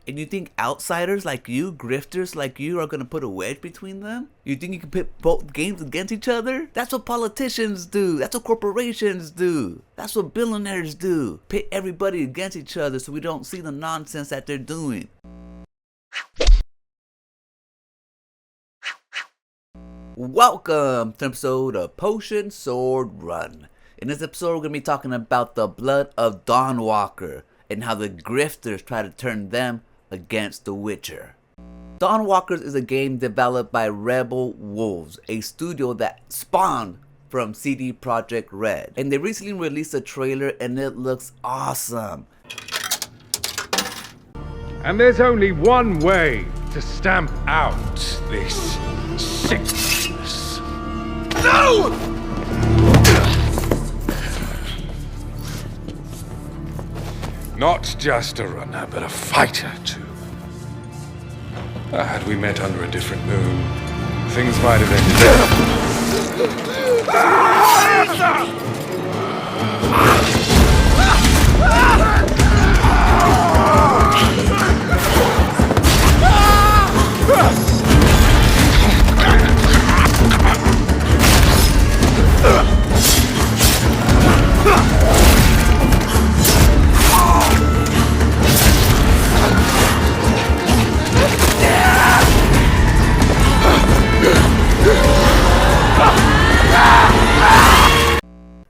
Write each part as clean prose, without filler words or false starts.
And you think outsiders like you, grifters like you, are gonna put a wedge between them? You think you can pit both games against each other? That's what politicians do. That's what corporations do. That's what billionaires do. Pit everybody against each other so we don't see the nonsense that they're doing. Welcome to an episode of Potion Sword Run. In this episode, we're going to be talking about the blood of Dawnwalker and how the grifters try to turn them against The Witcher. Dawnwalkers is a game developed by Rebel Wolves, a studio that spawned from CD Projekt Red. And they recently released a trailer and it looks awesome. And there's only one way to stamp out this sickness. No! Not just a runner, but a fighter too. Had we met under a different moon, things might have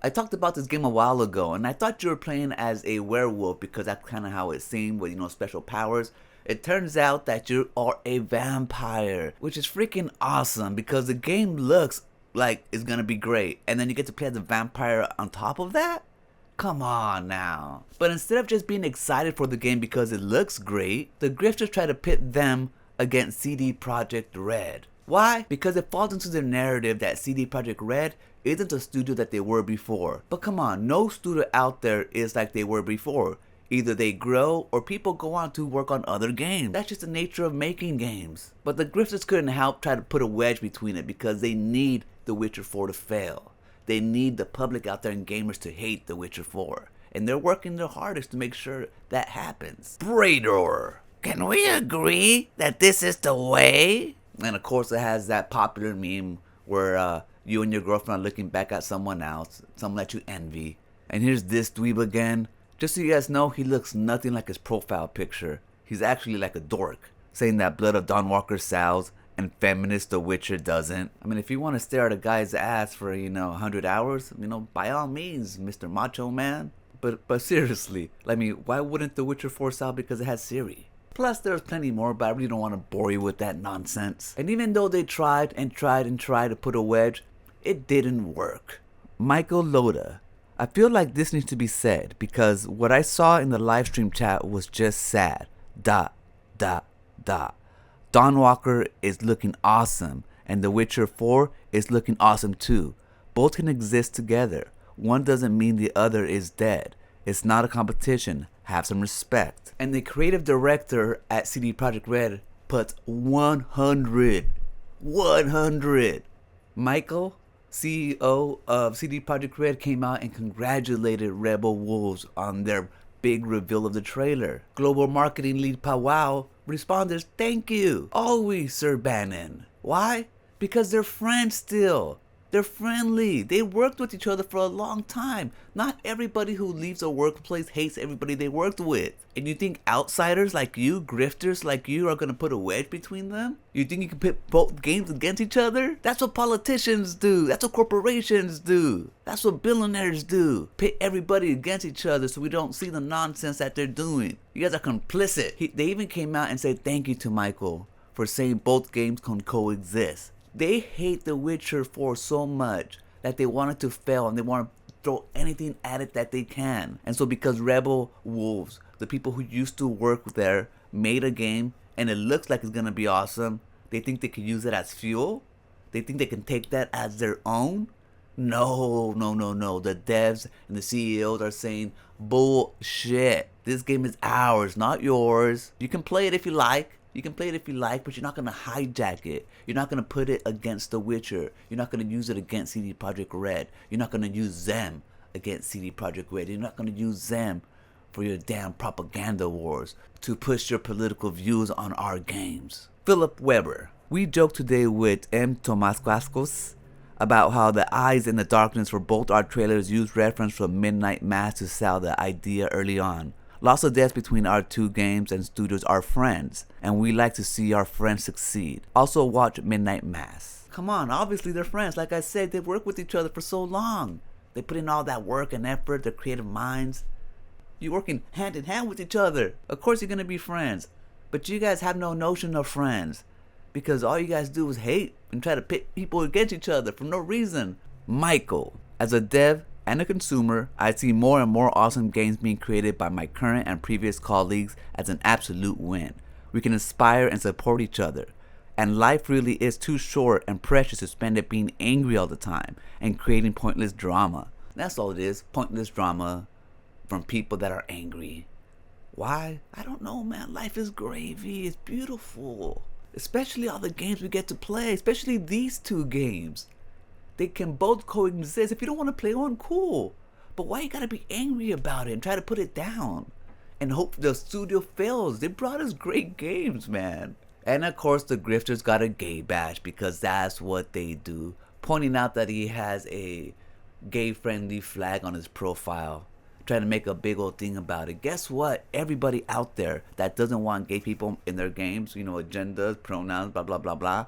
I talked about this game a while ago, and I thought you were playing as a werewolf because that's kind of how it seemed with, special powers. It turns out that you are a vampire, which is freaking awesome because the game looks like it's gonna be great, and then you get to play as a vampire on top of that? Come on now. But instead of just being excited for the game because it looks great, the grifters try to pit them against CD Projekt Red. Why? Because it falls into their narrative that CD Projekt Red isn't a studio that they were before. But come on, no studio out there is like they were before. Either they grow or people go on to work on other games. That's just the nature of making games. But the grifters couldn't help try to put a wedge between it because they need The Witcher 4 to fail. They need the public out there and gamers to hate The Witcher 4. And they're working their hardest to make sure that happens. Brador, can we agree that this is the way? And of course it has that popular meme where you and your girlfriend are looking back at someone else, someone that you envy. And here's this dweeb again. Just so you guys know, he looks nothing like his profile picture. He's actually like a dork, saying that blood of Dawnwalker sells and feminist The Witcher doesn't. I mean, if you want to stare at a guy's ass for, 100 hours, by all means, Mr. Macho Man. But seriously, why wouldn't The Witcher 4 sell because it has Siri? Plus, there's plenty more, but I really don't want to bore you with that nonsense. And even though they tried to put a wedge, it didn't work. Michael Loda, I feel like this needs to be said because what I saw in the live stream chat was just sad. ... Dawnwalker is looking awesome, and The Witcher 4 is looking awesome too. Both can exist together. One doesn't mean the other is dead. It's not a competition. Have some respect. And the creative director at CD Projekt Red puts 100. Michael, CEO of CD Projekt Red, came out and congratulated Rebel Wolves on their big reveal of the trailer. Global marketing lead Powwow responded, "Thank you, always, Sir Bannon." Why? Because they're friends still. They're friendly. They worked with each other for a long time. Not everybody who leaves a workplace hates everybody they worked with. And you think outsiders like you, grifters like you, are going to put a wedge between them? You think you can pit both games against each other? That's what politicians do. That's what corporations do. That's what billionaires do. Pit everybody against each other so we don't see the nonsense that they're doing. You guys are complicit. They even came out and said thank you to Michael for saying both games can coexist. They hate The Witcher 4 so much that they want it to fail and they want to throw anything at it that they can. And so because Rebel Wolves, the people who used to work there, made a game and it looks like it's going to be awesome, they think they can use it as fuel? They think they can take that as their own? No. The devs and the CEOs are saying, bullshit. This game is ours, not yours. You can play it if you like. But you're not going to hijack it. You're not going to put it against The Witcher. You're not going to use it against CD Projekt Red. You're not going to use them against CD Projekt Red. You're not going to use them for your damn propaganda wars to push your political views on our games. Philip Weber. We joked today with M. Tomasquascos about how the eyes in the darkness for both our trailers use reference from Midnight Mass to sell the idea early on. Lots of deaths between our two games and studios are friends, and we like to see our friends succeed. Also watch Midnight Mass. Come on, obviously they're friends. Like I said, they've worked with each other for so long. They put in all that work and effort, their creative minds. You're working hand in hand with each other. Of course you're gonna be friends. But you guys have no notion of friends, because all you guys do is hate and try to pit people against each other for no reason. Michael. As a dev and a consumer, I see more and more awesome games being created by my current and previous colleagues as an absolute win. We can inspire and support each other. And life really is too short and precious to spend it being angry all the time and creating pointless drama. That's all it is, pointless drama from people that are angry. Why? I don't know, man. Life is gravy. It's beautiful. Especially all the games we get to play, especially these two games. They can both coexist. If you don't want to play one, cool. But why you gotta be angry about it and try to put it down and hope the studio fails? They brought us great games, man. And of course the Grifters got a gay bash because that's what they do, pointing out that he has a gay friendly flag on his profile, trying to make a big old thing about it. Guess what? Everybody out there that doesn't want gay people in their games, agendas, pronouns, blah blah blah blah,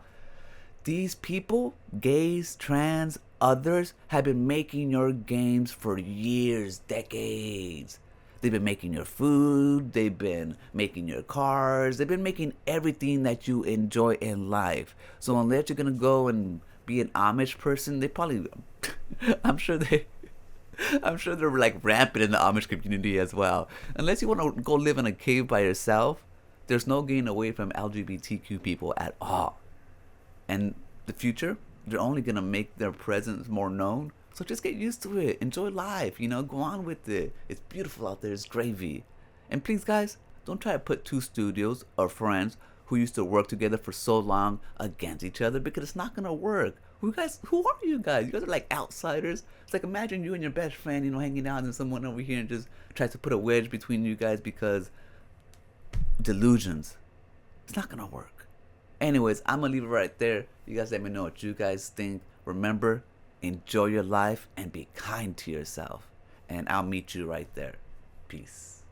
these people, gays, trans, others, have been making your games for years, decades. They've been making your food, they've been making your cars, they've been making everything that you enjoy in life. So unless you're gonna go and be an Amish person, they probably, I'm sure they're like rampant in the Amish community as well. Unless you want to go live in a cave by yourself, there's no getting away from LGBTQ people at all. And the future, they're only gonna make their presence more known. So just get used to it. Enjoy life, go on with it. It's beautiful out there, it's gravy. And please guys, don't try to put two studios or friends who used to work together for so long against each other, because it's not gonna work. Who are you guys? You guys are like outsiders. It's like, imagine you and your best friend, hanging out, and someone over here and just tries to put a wedge between you guys because delusions. It's not gonna work. Anyways, I'm gonna leave it right there. You guys let me know what you guys think. Remember, enjoy your life and be kind to yourself. And I'll meet you right there. Peace.